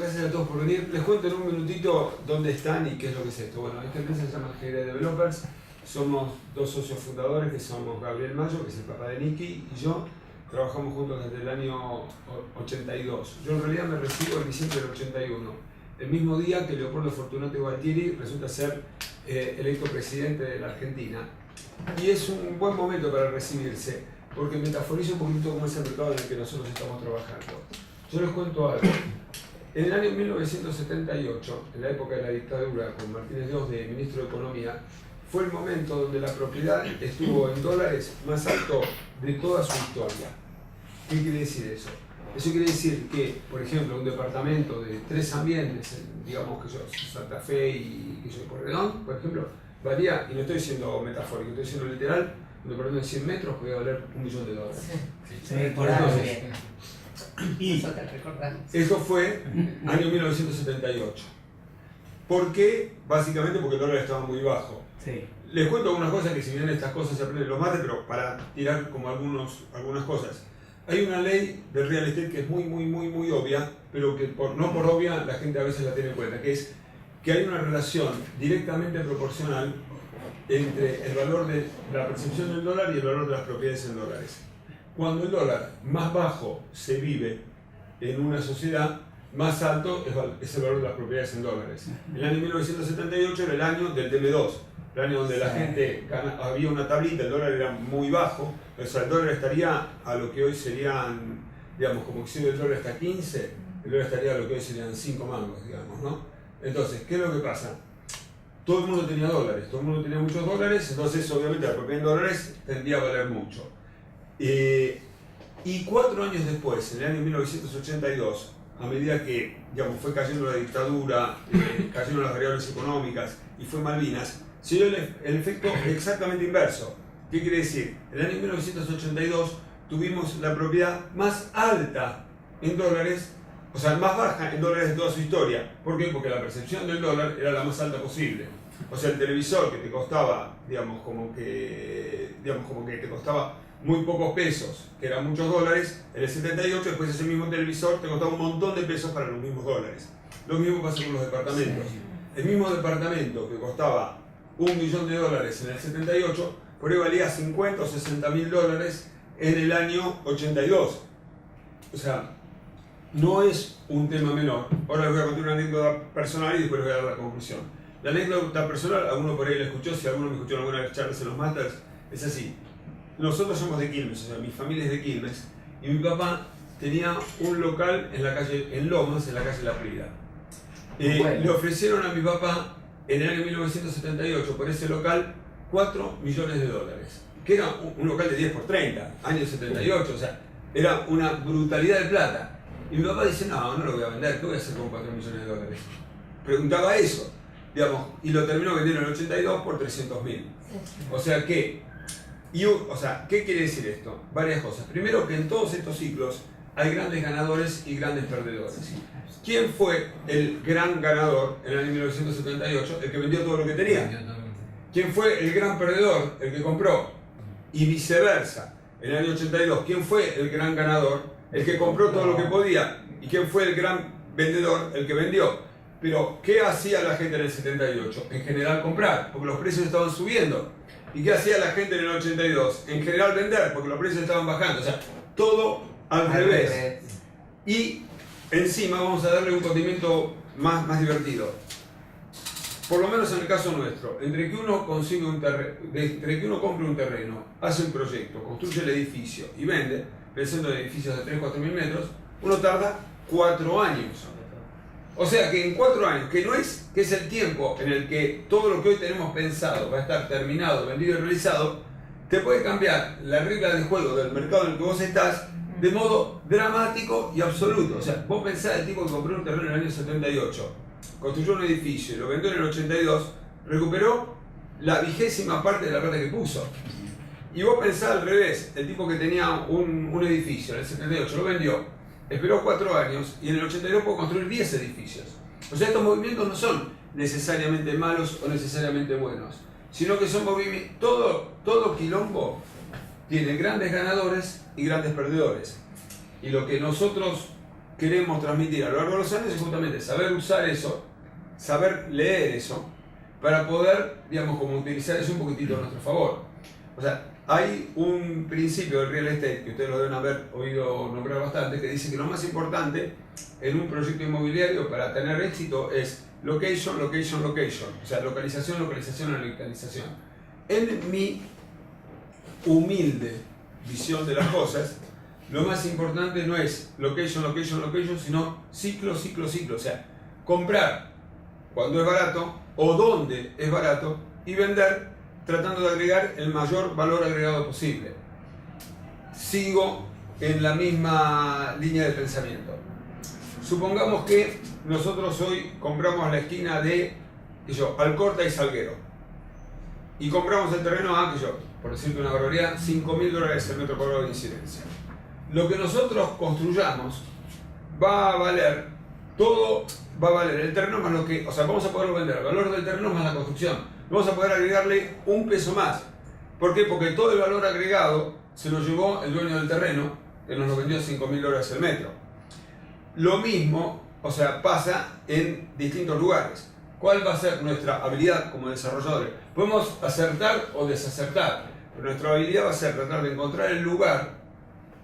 gracias a todos por venir. Les cuento en un minutito dónde están y qué es lo que es esto. Bueno, esta empresa se llama GD Developers. Somos dos socios fundadores, que somos Gabriel Mayo, que es el papá de Nicky, y yo. Trabajamos juntos desde el año 82. Yo en realidad me recibo en diciembre del 81. El mismo día que Leopoldo Fortunato Gualtieri resulta ser electo presidente de la Argentina. Y es un buen momento para recibirse, porque metaforiza un poquito cómo es el mercado en el que nosotros estamos trabajando. Yo les cuento algo. En el año 1978, en la época de la dictadura, con Martínez Dios de ministro de Economía, fue el momento donde la propiedad estuvo en dólares más alto de toda su historia. ¿Qué quiere decir eso? Eso quiere decir que, por ejemplo, un departamento de 3 ambientes, digamos que yo, Santa Fe y que yo, Porredón, por ejemplo, valía, y no estoy diciendo metafórico, estoy diciendo literal, un departamento de 100 metros podía valer $1 millón. Sí, por ahí. Y eso fue año 1978. ¿Por qué? Básicamente porque el dólar estaba muy bajo. Sí. Les cuento algunas cosas que si bien estas cosas se aprenden los mates, pero para tirar como algunas cosas. Hay una ley del real estate que es muy obvia, pero que no por obvia la gente a veces la tiene en cuenta, que es que hay una relación directamente proporcional entre el valor de la percepción del dólar y el valor de las propiedades en dólares. Cuando el dólar más bajo se vive en una sociedad, más alto es el valor de las propiedades en dólares. El año 1978 era el año del TM2, el año donde la gente había una tablita, el dólar era muy bajo, o sea, el dólar estaría a lo que hoy serían, digamos, como que si el dólar está a 15, el dólar estaría a lo que hoy serían 5 mangos, digamos, ¿no? Entonces, ¿qué es lo que pasa? Todo el mundo tenía dólares, todo el mundo tenía muchos dólares, entonces obviamente la propiedad en dólares tendría a valer mucho. Y 4 años después, en el año 1982, a medida que, digamos, fue cayendo la dictadura, cayeron las variables económicas y fue Malvinas, se dio el efecto exactamente inverso. ¿Qué quiere decir? En el año 1982 tuvimos la propiedad más alta en dólares, o sea, más baja en dólares de toda su historia. ¿Por qué? Porque la percepción del dólar era la más alta posible. O sea, el televisor que te costaba, digamos como que te costaba muy pocos pesos, que eran muchos dólares, en el 78 después ese mismo televisor te costaba un montón de pesos para los mismos dólares. Lo mismo pasa con los departamentos. El mismo departamento que costaba $1 millón en el 78, por ahí valía 50 o 60 mil dólares en el año 82. O sea, no es un tema menor. Ahora les voy a contar una anécdota personal y después les voy a dar la conclusión. La anécdota personal, alguno por ahí la escuchó, si alguno me escuchó en alguna de las charlas en los Masters, es así. Nosotros somos de Quilmes, o sea, mi familia es de Quilmes, y mi papá tenía un local en la calle, en Lomas, en la calle La Prida. Le ofrecieron a mi papá en el año 1978 por ese local $4 millones, que era un local de 10 por 30, año 78, o sea, era una brutalidad de plata. Y mi papá dice, no lo voy a vender, ¿qué voy a hacer con $4 millones? Preguntaba eso, digamos, y lo terminó vendiendo en el 82 por 300.000. O sea que, ¿qué quiere decir esto? Varias cosas. Primero, que en todos estos ciclos hay grandes ganadores y grandes perdedores. ¿Quién fue el gran ganador en el año 1978? El que vendió todo lo que tenía. ¿Quién fue el gran perdedor? El que compró. Y viceversa. En el año 82, ¿quién fue el gran ganador? El que compró todo lo que podía. ¿Y quién fue el gran vendedor? El que vendió. Pero, ¿qué hacía la gente en el 78? En general comprar, porque los precios estaban subiendo. ¿Y qué hacía la gente en el 82? En general vender, porque los precios estaban bajando. O sea, todo al revés. Y encima vamos a darle un condimento más divertido. Por lo menos en el caso nuestro, entre que uno compre un terreno, hace un proyecto, construye el edificio y vende, pensando en edificios de 3.000 o 4.000 metros, uno tarda 4 años. O sea que en 4 años, que es el tiempo en el que todo lo que hoy tenemos pensado va a estar terminado, vendido y realizado, te puede cambiar la regla de juego del mercado en el que vos estás de modo dramático y absoluto. O sea, vos pensás el tipo que compró un terreno en el año 78, construyó un edificio y lo vendió en el 82, recuperó la 20ª parte de la plata que puso. Y vos pensás al revés, el tipo que tenía un edificio en el 78 lo vendió, esperó 4 años y en el 82 pudo construir 10 edificios. O sea, estos movimientos no son necesariamente malos o necesariamente buenos, sino que son movimientos, todo quilombo tiene grandes ganadores y grandes perdedores. Y lo que nosotros queremos transmitir a lo largo de los años es justamente saber usar eso, saber leer eso, para poder, digamos, como utilizar eso un poquitito a nuestro favor. O sea, hay un principio del real estate que ustedes lo deben haber oído nombrar bastante, que dice que lo más importante en un proyecto inmobiliario para tener éxito es location, location, location. O sea, localización, localización, localización. En mi humilde visión de las cosas, lo más importante no es location, location, location, sino ciclo, ciclo, ciclo. O sea, comprar cuando es barato o donde es barato y vender tratando de agregar el mayor valor agregado posible. Sigo en la misma línea de pensamiento. Supongamos que nosotros hoy compramos la esquina de Alcorta y Salguero y compramos el terreno a, por decirte una barbaridad, $5.000 el metro cuadrado de incidencia. Lo que nosotros construyamos va a valer, todo va a valer el terreno más lo que, o sea, vamos a poderlo vender, el valor del terreno más la construcción. Vamos a poder agregarle un peso más. ¿Por qué? Porque todo el valor agregado se lo llevó el dueño del terreno, que nos lo vendió a $5.000 el metro. Lo mismo, o sea, pasa en distintos lugares. ¿Cuál va a ser nuestra habilidad como desarrolladores? Podemos acertar o desacertar, pero nuestra habilidad va a ser tratar de encontrar el lugar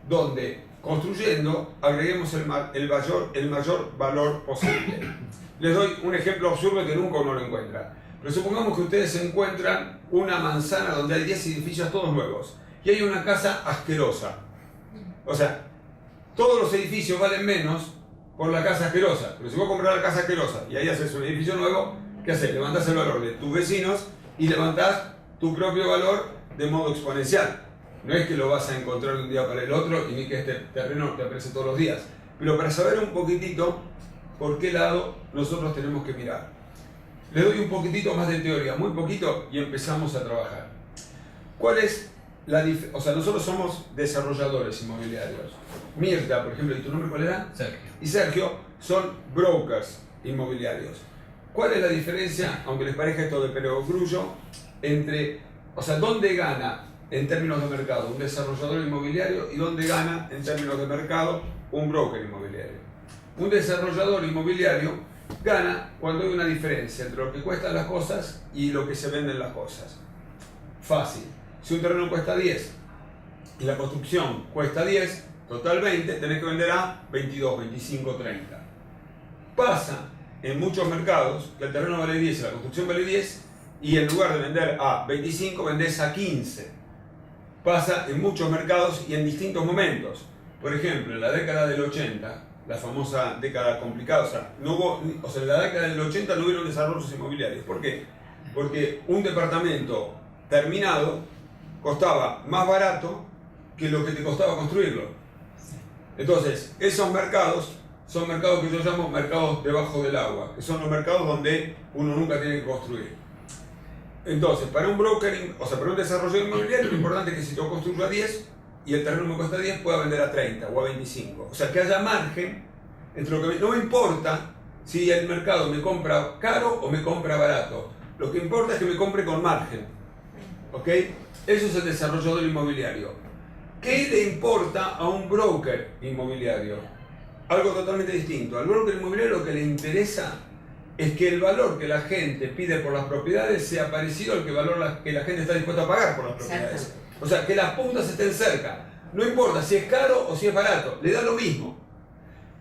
donde, construyendo, agreguemos el mayor valor posible. Les doy un ejemplo absurdo que nunca uno lo encuentra. Pero supongamos que ustedes encuentran una manzana donde hay 10 edificios todos nuevos y hay una casa asquerosa. O sea, todos los edificios valen menos por la casa asquerosa. Pero si vos compras la casa asquerosa y ahí haces un edificio nuevo, ¿qué haces? Levantás el valor de tus vecinos y levantás tu propio valor de modo exponencial. No es que lo vas a encontrar de un día para el otro y ni que este terreno te aparece todos los días. Pero para saber un poquitito por qué lado nosotros tenemos que mirar. Les doy un poquitito más de teoría, muy poquito, y empezamos a trabajar. ¿Cuál es la diferencia? O sea, nosotros somos desarrolladores inmobiliarios. Mirta, por ejemplo, ¿y tu nombre cuál era? Sergio. Y Sergio son brokers inmobiliarios. ¿Cuál es la diferencia, aunque les parezca esto de perogrullo, entre, o sea, dónde gana en términos de mercado un desarrollador inmobiliario y dónde gana en términos de mercado un broker inmobiliario? Un desarrollador inmobiliario gana cuando hay una diferencia entre lo que cuestan las cosas y lo que se venden las cosas. Fácil. Si un terreno cuesta 10 y la construcción cuesta 10, total 20, tenés que vender a 22, 25, 30. Pasa en muchos mercados que el terreno vale 10 y la construcción vale 10 y en lugar de vender a 25 vendés a 15. Pasa en muchos mercados y en distintos momentos. Por ejemplo, en la década del 80, la famosa década complicada, en la década del 80 no hubieron desarrollos inmobiliarios. ¿Por qué? Porque un departamento terminado costaba más barato que lo que te costaba construirlo. Entonces, esos mercados son mercados que yo llamo mercados debajo del agua, que son los mercados donde uno nunca tiene que construir. Entonces, para un broker, o sea, para un desarrollador inmobiliario, lo importante es que si yo construyo a 10 y el terreno me cuesta 10, pueda vender a 30 o a 25. O sea, que haya margen entre lo que no me importa si el mercado me compra caro o me compra barato. Lo que importa es que me compre con margen. ¿Ok? Eso es el desarrollador inmobiliario. ¿Qué le importa a un broker inmobiliario? Algo totalmente distinto. Al broker inmobiliario lo que le interesa es que el valor que la gente pide por las propiedades sea parecido al valor que la gente está dispuesta a pagar por las propiedades. O sea, que las puntas estén cerca. No importa si es caro o si es barato, le da lo mismo.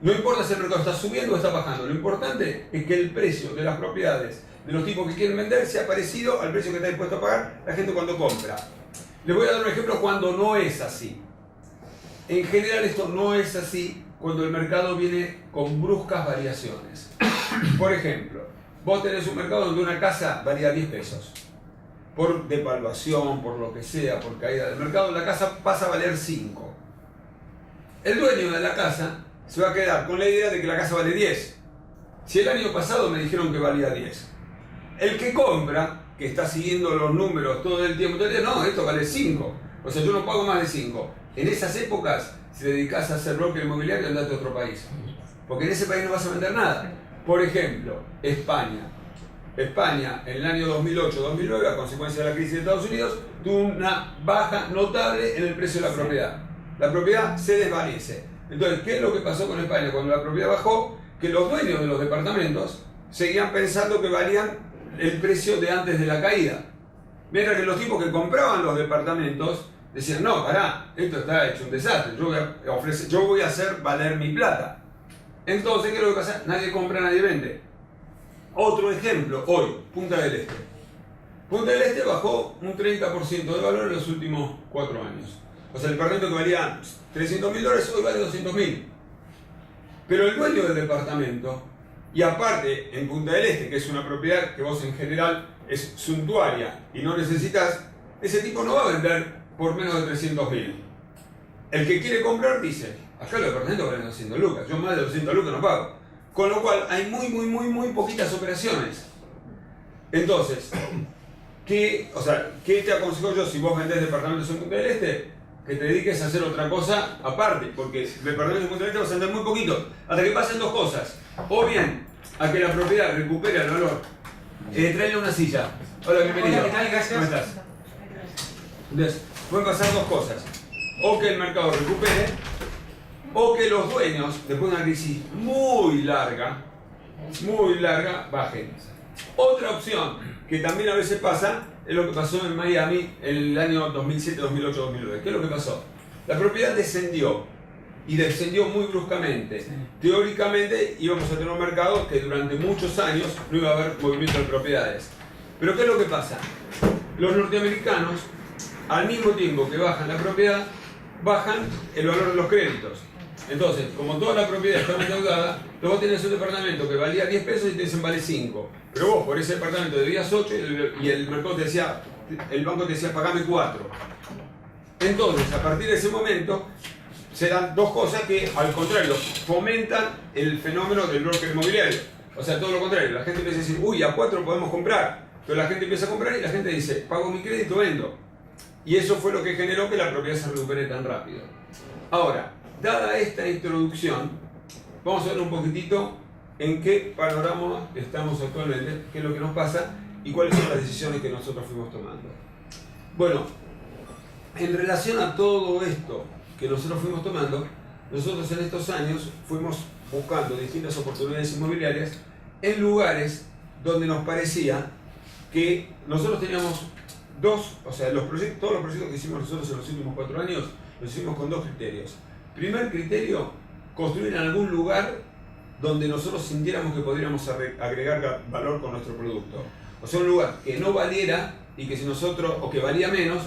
No importa si el mercado está subiendo o está bajando. Lo importante es que el precio de las propiedades de los tipos que quieren vender sea parecido al precio que está dispuesto a pagar la gente cuando compra. Les voy a dar un ejemplo cuando no es así. En general esto no es así cuando el mercado viene con bruscas variaciones. Por ejemplo, vos tenés un mercado donde una casa varía 10 pesos. Por devaluación, por lo que sea, por caída del mercado, la casa pasa a valer 5. El dueño de la casa se va a quedar con la idea de que la casa vale 10. Si el año pasado me dijeron que valía 10. El que compra, que está siguiendo los números todo el tiempo, no, esto vale 5. O sea, yo no pago más de 5. En esas épocas, si te dedicas a hacer broker inmobiliario, andate a otro país. Porque en ese país no vas a vender nada. Por ejemplo, España. España, en el año 2008-2009, a consecuencia de la crisis de Estados Unidos, tuvo una baja notable en el precio de la propiedad. La propiedad se desvanece. Entonces, ¿qué es lo que pasó con España cuando la propiedad bajó? Que los dueños de los departamentos seguían pensando que valían el precio de antes de la caída. Mientras que los tipos que compraban los departamentos decían, no, pará, esto está hecho un desastre, yo voy a hacer valer mi plata. Entonces, ¿qué es lo que pasa? Nadie compra, nadie vende. Otro ejemplo, hoy, Punta del Este. Punta del Este bajó un 30% de valor en los últimos 4 años. O sea, el departamento que valía $300.000 hoy vale $200.000. Pero el dueño del departamento, y aparte en Punta del Este, que es una propiedad que vos en general es suntuaria y no necesitas, ese tipo no va a vender por menos de 300.000. El que quiere comprar dice, acá los departamentos valen 200 lucas, yo más de 200 lucas no pago. Con lo cual hay muy poquitas operaciones. Entonces, ¿qué te aconsejo yo si vos vendés departamentos en Punta del Este? Que te dediques a hacer otra cosa aparte, porque departamentos en Punta del Este vas a vender muy poquito, hasta que pasen dos cosas. O bien, a que la propiedad recupere el valor. Tráele una silla. Hola, bienvenido. Hola, ¿qué tal? Gracias. ¿Cómo estás? Entonces, pueden pasar dos cosas. O que el mercado recupere, o que los dueños, después de una crisis muy larga, bajen. Otra opción, que también a veces pasa, es lo que pasó en Miami en el año 2007, 2008, 2009. ¿Qué es lo que pasó? La propiedad descendió, y descendió muy bruscamente. Sí. Teóricamente íbamos a tener un mercado que durante muchos años no iba a haber movimiento de propiedades. Pero ¿qué es lo que pasa? Los norteamericanos, al mismo tiempo que bajan la propiedad, bajan el valor de los créditos. Entonces, como toda la propiedad está endeudada, vos tenés un departamento que valía 10 pesos y te dicen vale 5. Pero vos por ese departamento debías 8 y el mercado te decía, el banco te decía pagame 4. Entonces, a partir de ese momento, se dan dos cosas que, al contrario, fomentan el fenómeno del broker inmobiliario. O sea, todo lo contrario, la gente empieza a decir, uy, a 4 podemos comprar. Pero la gente empieza a comprar y la gente dice, pago mi crédito, vendo. Y eso fue lo que generó que la propiedad se recupere tan rápido. Ahora, dada esta introducción, vamos a ver un poquitito en qué panorama estamos actualmente, qué es lo que nos pasa y cuáles son las decisiones que nosotros fuimos tomando. Bueno, en relación a todo esto que nosotros fuimos tomando, nosotros en estos años fuimos buscando distintas oportunidades inmobiliarias en lugares donde nos parecía que nosotros teníamos todos los proyectos que hicimos nosotros en los últimos 4 años, los hicimos con 2 criterios. Primer criterio, construir en algún lugar donde nosotros sintiéramos que podríamos agregar valor con nuestro producto. O sea, un lugar que no valiera y que si nosotros, o que valía menos,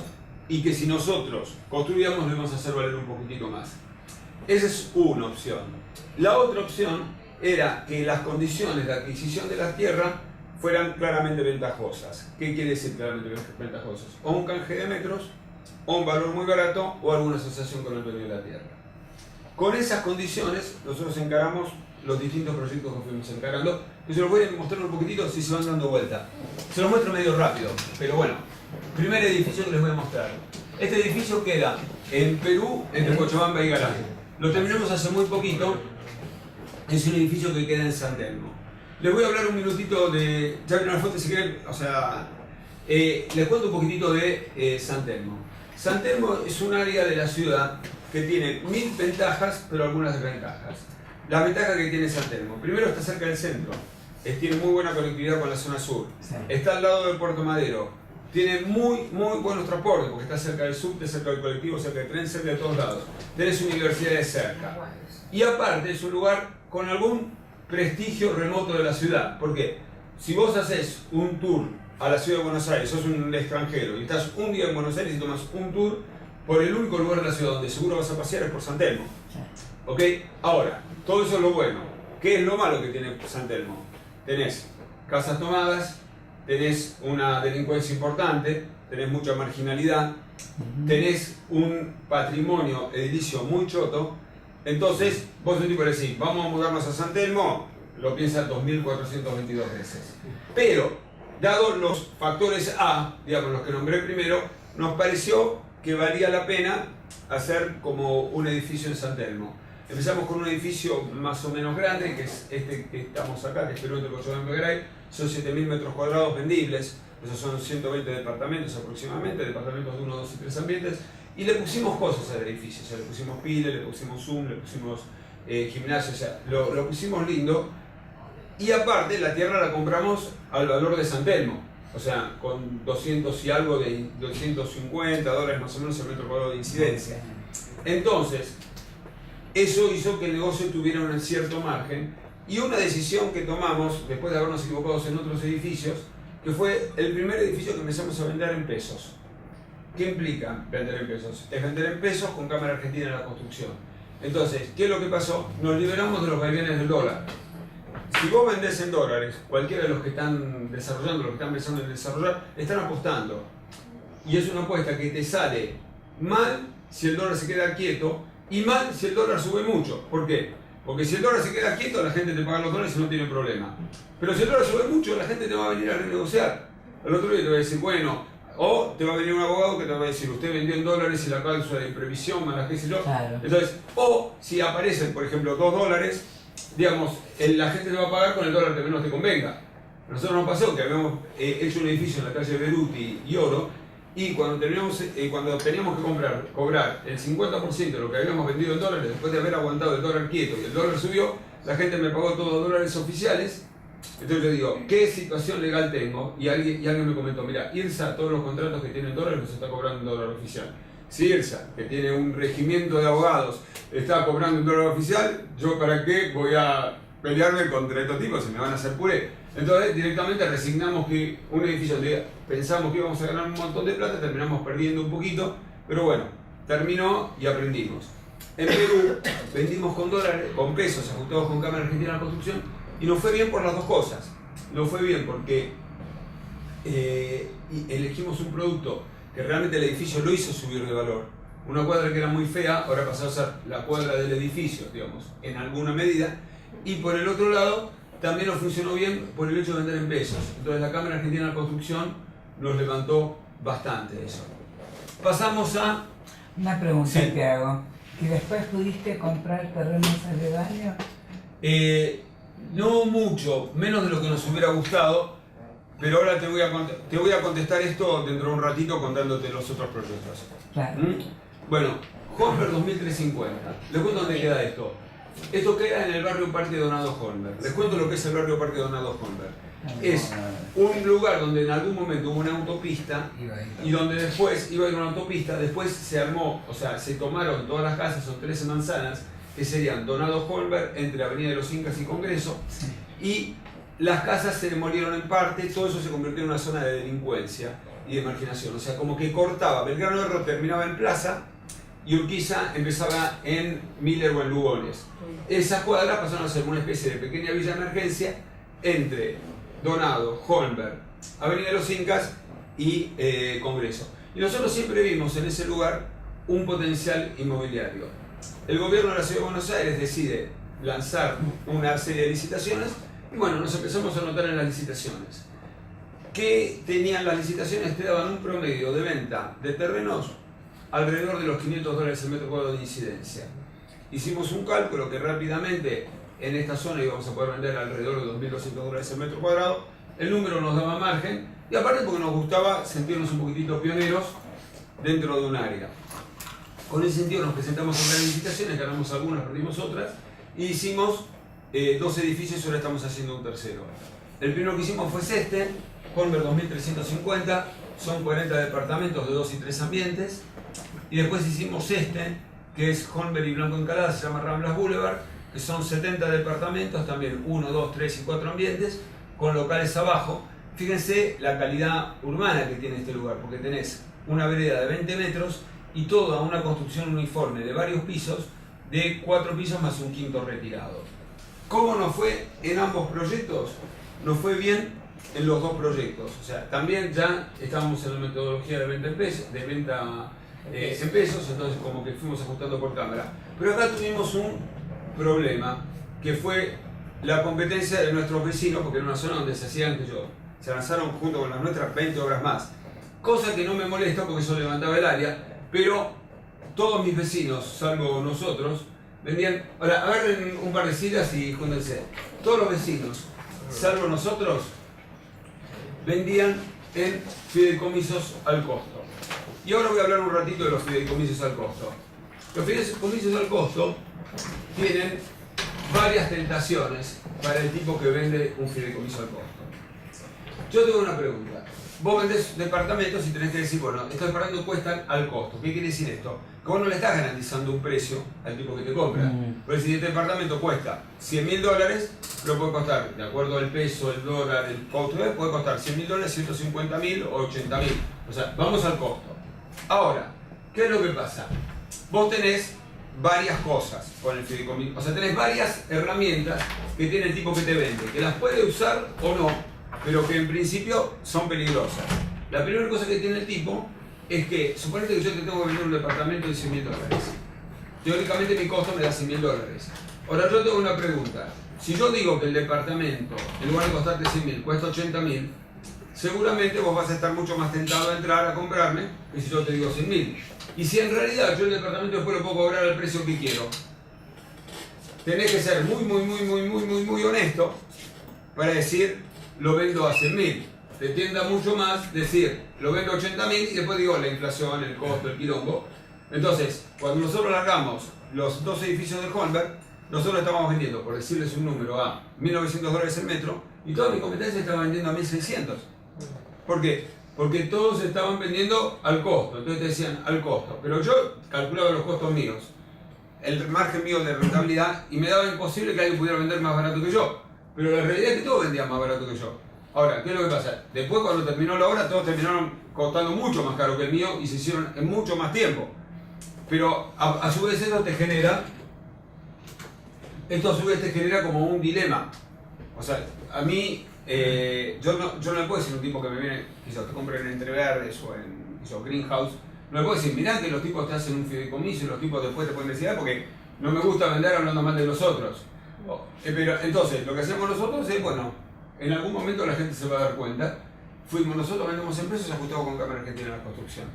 y que si nosotros construíamos lo íbamos a hacer valer un poquitito más. Esa es una opción. La otra opción era que las condiciones de adquisición de la tierra fueran claramente ventajosas. ¿Qué quiere decir claramente ventajosas? O un canje de metros, o un valor muy barato, o alguna asociación con el dueño de la tierra. Con esas condiciones nosotros encaramos los distintos proyectos que fuimos encarando, que se los voy a mostrar un poquitito si se van dando vuelta. Se los muestro medio rápido, pero bueno. Primer edificio que les voy a mostrar. Este edificio queda en Perú, entre Cochabamba y Garay. Lo terminamos hace muy poquito. Es un edificio que queda en San Telmo. Les voy a hablar un minutito de... Ya vieron la foto, si quieren, les cuento un poquitito de San Telmo. San Telmo es un área de la ciudad que tiene 1000 ventajas, pero algunas desventajas. La ventaja que tiene San Telmo: primero, está cerca del centro, tiene muy buena conectividad con la zona sur, está al lado del Puerto Madero, tiene muy buenos transportes, porque está cerca del subte, cerca del colectivo, cerca del tren, cerca de todos lados. Tenés universidades cerca. Y aparte es un lugar con algún prestigio remoto de la ciudad, porque si vos haces un tour a la ciudad de Buenos Aires, sos un extranjero y estás un día en Buenos Aires y tomas un tour por el único lugar de la ciudad donde seguro vas a pasear es por San Telmo. ¿Ok? Ahora, todo eso es lo bueno. ¿Qué es lo malo que tiene San Telmo? Tenés casas tomadas, tenés una delincuencia importante, tenés mucha marginalidad, tenés un patrimonio edilicio muy choto. Entonces, vos un tipo le decís, vamos a mudarnos a San Telmo, lo piensas 2422 veces. Pero, dados los factores A, digamos los que nombré primero, nos pareció que valía la pena hacer como un edificio en San Telmo. Empezamos con un edificio más o menos grande, que es este que estamos acá, que es Perú, entre Cochabamba y Garay. Son 7.000 metros cuadrados vendibles, esos son 120 departamentos aproximadamente, departamentos de 1, 2 y 3 ambientes, y le pusimos cosas al edificio, o sea, le pusimos piles, le pusimos Zoom, le pusimos gimnasio, o sea, lo pusimos lindo. Y aparte, la tierra la compramos al valor de San Telmo, o sea, con 200 y algo de $250 más o menos el metro cuadrado de incidencia. Entonces, eso hizo que el negocio tuviera un cierto margen. Y una decisión que tomamos, después de habernos equivocado en otros edificios, que fue el primer edificio que empezamos a vender en pesos. ¿Qué implica vender en pesos? Es vender en pesos con Cámara Argentina en la construcción. Entonces, ¿qué es lo que pasó? Nos liberamos de los vaivenes del dólar. Si vos vendés en dólares, cualquiera de los que están desarrollando, los que están pensando en desarrollar, están apostando. Y es una apuesta que te sale mal si el dólar se queda quieto y mal si el dólar sube mucho. ¿Por qué? Porque si el dólar se queda quieto, la gente te paga los dólares y no tiene problema. Pero si el dólar sube mucho, la gente te va a venir a renegociar. Al otro día te va a decir, bueno, o te va a venir un abogado que te va a decir, usted vendió en dólares y la cláusula de imprevisión, más qué sé yo. Claro. Entonces, o si aparecen, por ejemplo, $2, digamos, la gente te va a pagar con el dólar que menos te convenga. A nosotros nos pasó que habíamos hecho un edificio en la calle Beruti y Oro, y cuando teníamos que cobrar el 50% de lo que habíamos vendido en dólares, después de haber aguantado el dólar quieto y el dólar subió, la gente me pagó todos dólares oficiales. Entonces yo digo, ¿qué situación legal tengo? Y alguien me comentó, mira, IRSA, todos los contratos que tienen dólares los está cobrando en dólar oficial. Si IRSA, que tiene un regimiento de abogados, está cobrando en dólar oficial, ¿yo para qué voy a pelearme contra estos tipos? Se me van a hacer puré. Entonces directamente resignamos que un edificio donde pensamos que íbamos a ganar un montón de plata, terminamos perdiendo un poquito, pero bueno, terminó y aprendimos. En Perú vendimos con dólares, con pesos ajustados con Cámara Argentina de la Construcción, y nos fue bien por las dos cosas. Nos fue bien porque elegimos un producto que realmente el edificio lo hizo subir de valor. Una cuadra que era muy fea, ahora pasó a ser la cuadra del edificio, digamos, en alguna medida. Y por el otro lado, también nos funcionó bien por el hecho de vender en pesos. Entonces la Cámara Argentina de la Construcción nos levantó bastante eso. Pasamos a... Una pregunta Sí. que hago. ¿Y después pudiste comprar terrenos aledaños? No mucho, menos de lo que nos hubiera gustado, pero ahora te voy a contestar esto dentro de un ratito contándote los otros proyectos. Claro. Bueno, Holmberg 2350. Les cuento dónde queda esto. Esto queda en el barrio Parque Donado Holmberg. Les cuento lo que es el barrio Parque Donado Holmberg. Es un lugar donde en algún momento hubo una autopista y donde después iba a ir una autopista, después se armó, o sea, se tomaron todas las casas, son 13 manzanas, que serían Donado Holmberg entre Avenida de los Incas y Congreso, Sí. y las casas se demolieron en parte, todo eso se convirtió en una zona de delincuencia y de marginación, o sea, como que cortaba, Belgrano Erro terminaba en Plaza y Urquiza empezaba en Miller o en Lugones. Esas cuadras pasaron a ser una especie de pequeña villa de emergencia entre Donado, Holmberg, Avenida de los Incas y Congreso. Y nosotros siempre vimos en ese lugar un potencial inmobiliario. El gobierno de la Ciudad de Buenos Aires decide lanzar una serie de licitaciones y bueno, nos empezamos a anotar en las licitaciones. ¿Qué tenían las licitaciones? Te daban un promedio de venta de terrenos alrededor de los $500 el metro cuadrado de incidencia. Hicimos un cálculo que rápidamente en esta zona íbamos a poder vender alrededor de $2.200 el metro cuadrado. El número nos daba margen y aparte porque nos gustaba sentirnos un poquitito pioneros dentro de un área. Con ese sentido nos presentamos a las licitaciones, ganamos algunas, perdimos otras y hicimos 2 edificios y ahora estamos haciendo un tercero. El primero que hicimos fue este, Holmberg 2350, son 40 departamentos de 2 y 3 ambientes. Y después hicimos este, que es Holmberg y Blanco Encalada, se llama Ramblas Boulevard, que son 70 departamentos, también 1, 2, 3 y 4 ambientes, con locales abajo. Fíjense la calidad urbana que tiene este lugar, porque tenés una vereda de 20 metros y toda una construcción uniforme de varios pisos, de 4 pisos más un quinto retirado. ¿Cómo nos fue en ambos proyectos? Nos fue bien en los 2 proyectos. O sea, también ya estábamos en la metodología de venta en pesos, entonces como que fuimos ajustando por cámara. Pero acá tuvimos un problema, que fue la competencia de nuestros vecinos, porque era una zona donde se lanzaron junto con las nuestras 20 obras más. Cosa que no me molesta porque eso levantaba el área, pero todos mis vecinos, salvo nosotros, vendían... Ahora, agarren un par de sillas y júntense. Todos los vecinos, salvo nosotros, vendían en fideicomisos al costo. Y ahora voy a hablar un ratito de los fideicomisos al costo. Los fideicomisos al costo tienen varias tentaciones para el tipo que vende un fideicomiso al costo. Yo tengo una pregunta. Vos vendés departamentos y tenés que decir, bueno, estos departamentos cuestan al costo. ¿Qué quiere decir esto? Que vos no le estás garantizando un precio al tipo que te compra. Porque si este departamento cuesta $100.000, pero puede costar, de acuerdo al peso, el dólar, el costo, puede costar $100.000, $150.000 o $80.000. O sea, vamos al costo. Ahora, ¿qué es lo que pasa? Vos tenés varias cosas con el fideicomiso. O sea, tenés varias herramientas que tiene el tipo que te vende, que las puede usar o no, pero que en principio son peligrosas. La primera cosa que tiene el tipo es que, suponete que yo te tengo que vender un departamento de $100.000. Teóricamente mi costo me da $100.000. Ahora yo tengo una pregunta. Si yo digo que el departamento, en lugar de costarte 100.000, cuesta 80.000, seguramente vos vas a estar mucho más tentado a entrar a comprarme que si yo te digo 100.000. Y si en realidad yo el departamento después lo puedo cobrar al precio que quiero, tenés que ser muy honesto para decir lo vendo a 100.000. Te tienda mucho más decir lo vendo a 80.000 y después digo la inflación, el costo, el quilombo. Entonces, cuando nosotros largamos los dos edificios de Holmberg, nosotros estamos vendiendo, por decirles un número, a $1.900 el metro y toda mi competencia estaba vendiendo a 1.600. ¿Por qué? Porque todos estaban vendiendo al costo, entonces te decían al costo. Pero yo calculaba los costos míos, el margen mío de rentabilidad, y me daba imposible que alguien pudiera vender más barato que yo. Pero la realidad es que todos vendían más barato que yo. Ahora, ¿qué es lo que pasa? Después, cuando terminó la obra, todos terminaron costando mucho más caro que el mío y se hicieron en mucho más tiempo. Pero a su vez esto te genera como un dilema. O sea, a mí, yo no le puedo decir a un tipo que me viene, quizás te compre en Entreverdes o en Greenhouse, no le puedo decir, mirá que los tipos te hacen un fideicomiso y los tipos después te pueden decir, porque no me gusta vender hablando mal de los otros. Pero entonces, lo que hacemos nosotros es, bueno, en algún momento la gente se va a dar cuenta, nosotros vendemos en precios ajustados con Cámara Argentina de la Construcción.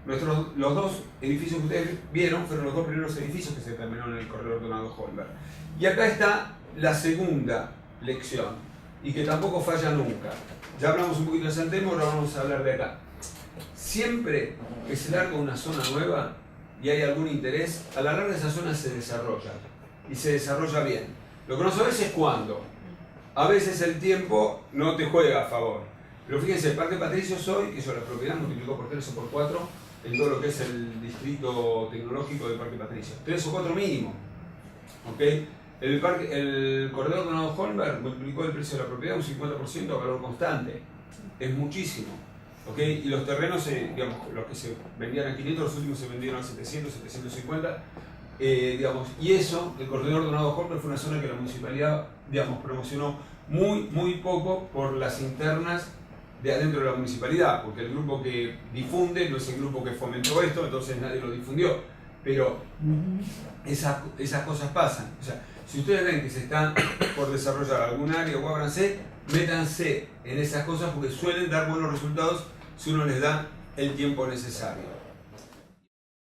Los dos edificios que ustedes vieron fueron los dos primeros edificios que se terminaron en el corredor Donado Holmberg. Y acá está la segunda lección, y que tampoco falla nunca. Ya hablamos un poquito de San Telmo, ahora vamos a hablar de acá. Siempre que se larga una zona nueva y hay algún interés, a la larga esa zona se desarrolla, y se desarrolla bien. Lo que no sabes es cuándo. A veces el tiempo no te juega a favor. Pero fíjense, el Parque Patricios hoy, que la propiedad multiplicó por 3 o por 4 en todo lo que es el distrito tecnológico del Parque Patricios. 3 o 4 mínimo. ¿Okay? El corredor Donado Holmberg multiplicó el precio de la propiedad un 50% a valor constante. Es muchísimo. ¿Okay? Y los terrenos, digamos, los que se vendían a 500, los últimos se vendieron a 700, 750. Y eso, el corredor Donado Holmberg, fue una zona que la municipalidad, promocionó muy poco por las internas de adentro de la municipalidad, porque el grupo que difunde no es el grupo que fomentó esto, entonces nadie lo difundió. Pero esas cosas pasan. O sea, si ustedes ven que se está por desarrollar algún área o ábranse, métanse en esas cosas porque suelen dar buenos resultados si uno les da el tiempo necesario.